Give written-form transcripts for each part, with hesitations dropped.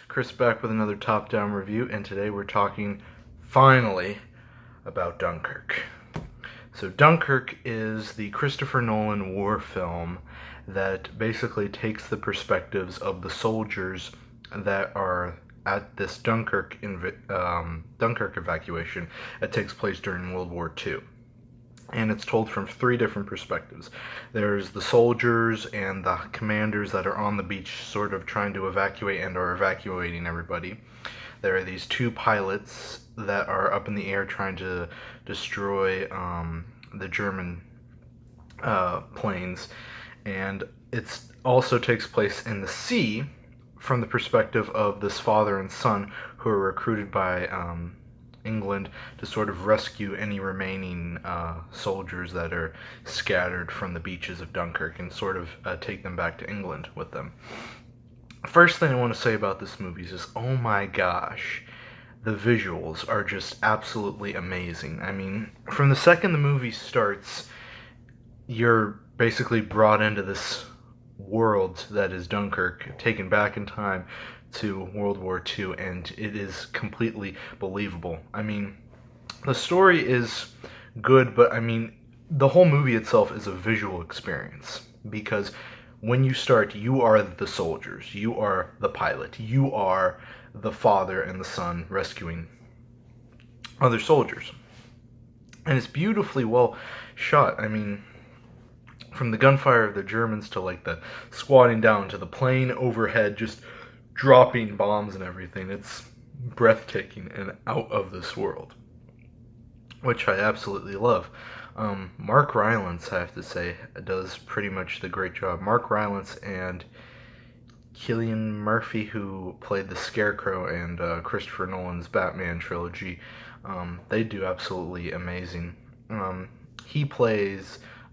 Chris back with another top-down review, and today we're talking, finally, about Dunkirk. So Dunkirk is the Christopher Nolan war film that basically takes the perspectives of the soldiers that are at this Dunkirk evacuation that takes place during World War II. And it's told from three different perspectives. There's the soldiers and the commanders that are on the beach sort of trying to evacuate and are evacuating everybody. There are these two pilots that are up in the air trying to destroy the German planes. And it also takes place in the sea from the perspective of this father and son who are recruited by England to sort of rescue any remaining soldiers that are scattered from the beaches of Dunkirk and sort of take them back to England with them. First thing I want to say about this movie is just, oh my gosh, the visuals are just absolutely amazing. I mean, from the second the movie starts, you're basically brought into this world that is Dunkirk, taken back in time to World War II, and it is completely believable. I mean, the story is good, but I mean, the whole movie itself is a visual experience, because when you start, you are the soldiers, you are the pilot, you are the father and the son rescuing other soldiers. And it's beautifully well shot. I mean, from the gunfire of the Germans to like the squatting down to the plane overhead just dropping bombs and everything, it's breathtaking and out of this world, which I absolutely love. Mark Rylance, I have to say, does pretty much the great job. Mark Rylance and Cillian Murphy, who played the Scarecrow and Christopher Nolan's Batman trilogy, they do absolutely amazing.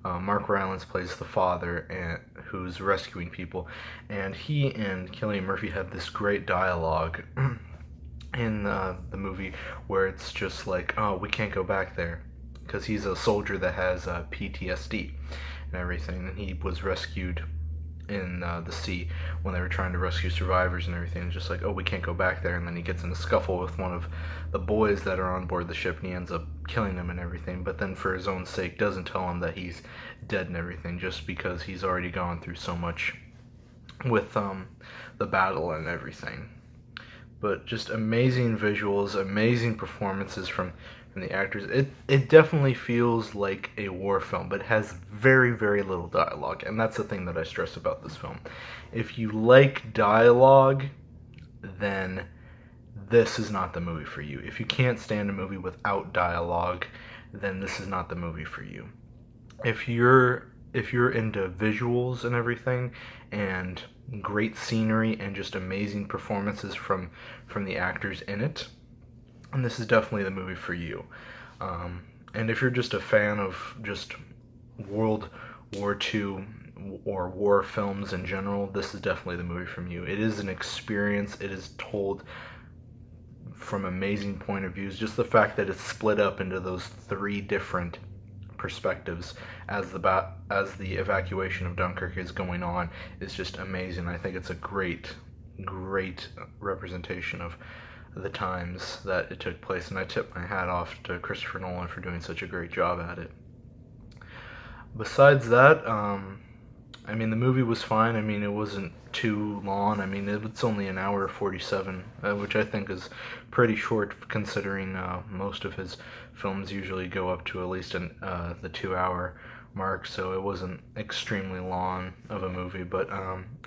Mark Rylance plays the father who's rescuing people, and he and Cillian Murphy have this great dialogue in the movie where it's just like, oh, we can't go back there, because he's a soldier that has PTSD and everything, and he was rescued in the sea when they were trying to rescue survivors and everything. It's just like, oh, we can't go back there, and then he gets in a scuffle with one of the boys that are on board the ship, and he ends up killing him and everything, but then for his own sake doesn't tell him that he's dead and everything, just because he's already gone through so much with the battle and everything. But just amazing visuals, amazing performances from the actors. It definitely feels like a war film, but has very, very little dialogue, and that's the thing that I stress about this film. If you like dialogue, then this is not the movie for you. If you can't stand a movie without dialogue, then this is not the movie for you. If you're into visuals and everything, and great scenery and just amazing performances from the actors in it, and this is definitely the movie for you. And if you're just a fan of just World War II or war films in general, this is definitely the movie from you. It is an experience. It is told from amazing point of views. Just the fact that it's split up into those three different perspectives as the evacuation of Dunkirk is going on is just amazing. I think it's a great representation of the times that it took place, and I tip my hat off to Christopher Nolan for doing such a great job at it. Besides that, I mean, the movie was fine. I mean, it wasn't too long. I mean, it's only an hour 47, which I think is pretty short considering most of his films usually go up to at least the 2-hour mark, so it wasn't extremely long of a movie, but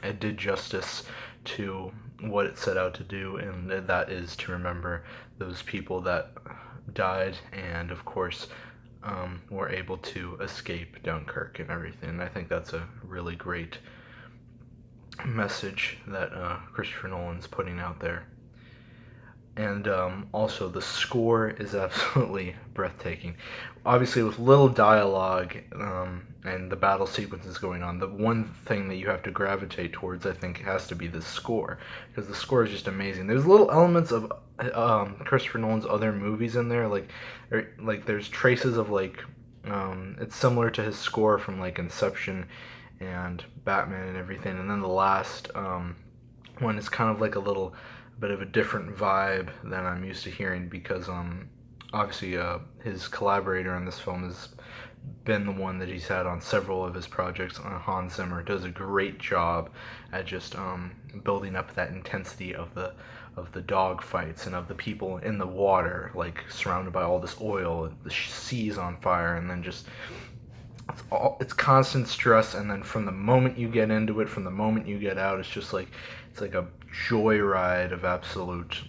it did justice to what it set out to do, and that is to remember those people that died and, of course, were able to escape Dunkirk and everything. And I think that's a really great message that Christopher Nolan's putting out there. And also, the score is absolutely breathtaking. Obviously, with little dialogue and the battle sequences going on, the one thing that you have to gravitate towards, I think, has to be the score, because the score is just amazing. There's little elements of Christopher Nolan's other movies in there, like there's traces of it's similar to his score from like Inception and Batman and everything, and then the last one is kind of like a little bit of a different vibe than I'm used to hearing, because obviously his collaborator on this film has been the one that he's had on several of his projects. Hans Zimmer does a great job at just building up that intensity of the dog fights and of the people in the water, like surrounded by all this oil, the sea's on fire, and then just it's constant stress. And then from the moment you get into it, from the moment you get out, it's like a joyride of absolute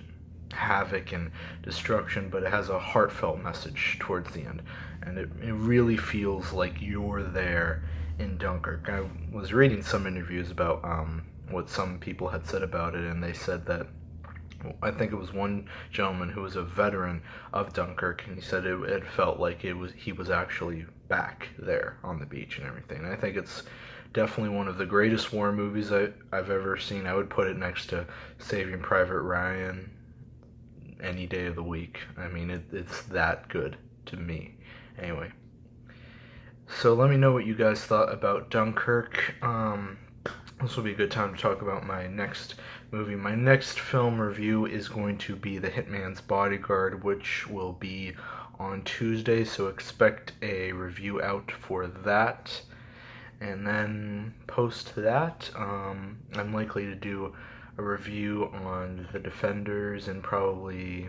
havoc and destruction, but it has a heartfelt message towards the end, and it really feels like you're there in Dunkirk. I was reading some interviews about what some people had said about it, and they said that, I think it was one gentleman who was a veteran of Dunkirk, and he said it felt like he was actually back there on the beach and everything. And I think it's definitely one of the greatest war movies I've ever seen. I would put it next to Saving Private Ryan any day of the week. I mean, it's that good to me. Anyway, so let me know what you guys thought about Dunkirk. This will be a good time to talk about my next movie. My next film review is going to be The Hitman's Bodyguard, which will be on Tuesday, so expect a review out for that. And then post that, I'm likely to do a review on The Defenders and probably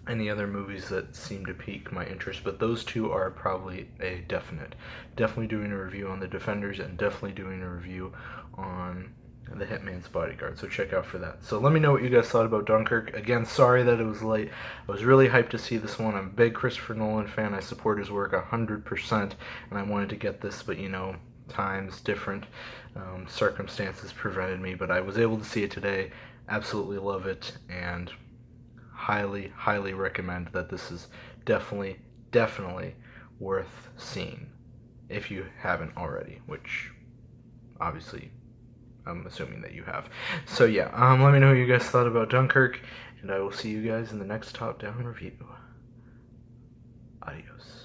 any other movies that seem to pique my interest, but those two are probably a definite. Definitely doing a review on The Defenders, and definitely doing a review on The Hitman's Bodyguard, so check out for that. So let me know what you guys thought about Dunkirk. Again, sorry that it was late. I was really hyped to see this one. I'm a big Christopher Nolan fan. I support his work 100%, and I wanted to get this, but times different, circumstances prevented me, but I was able to see it today. Absolutely love it, and highly recommend that. This is definitely worth seeing if you haven't already, which obviously I'm assuming that you have. So yeah, let me know what you guys thought about Dunkirk, and I will see you guys in the next top down review. Adios.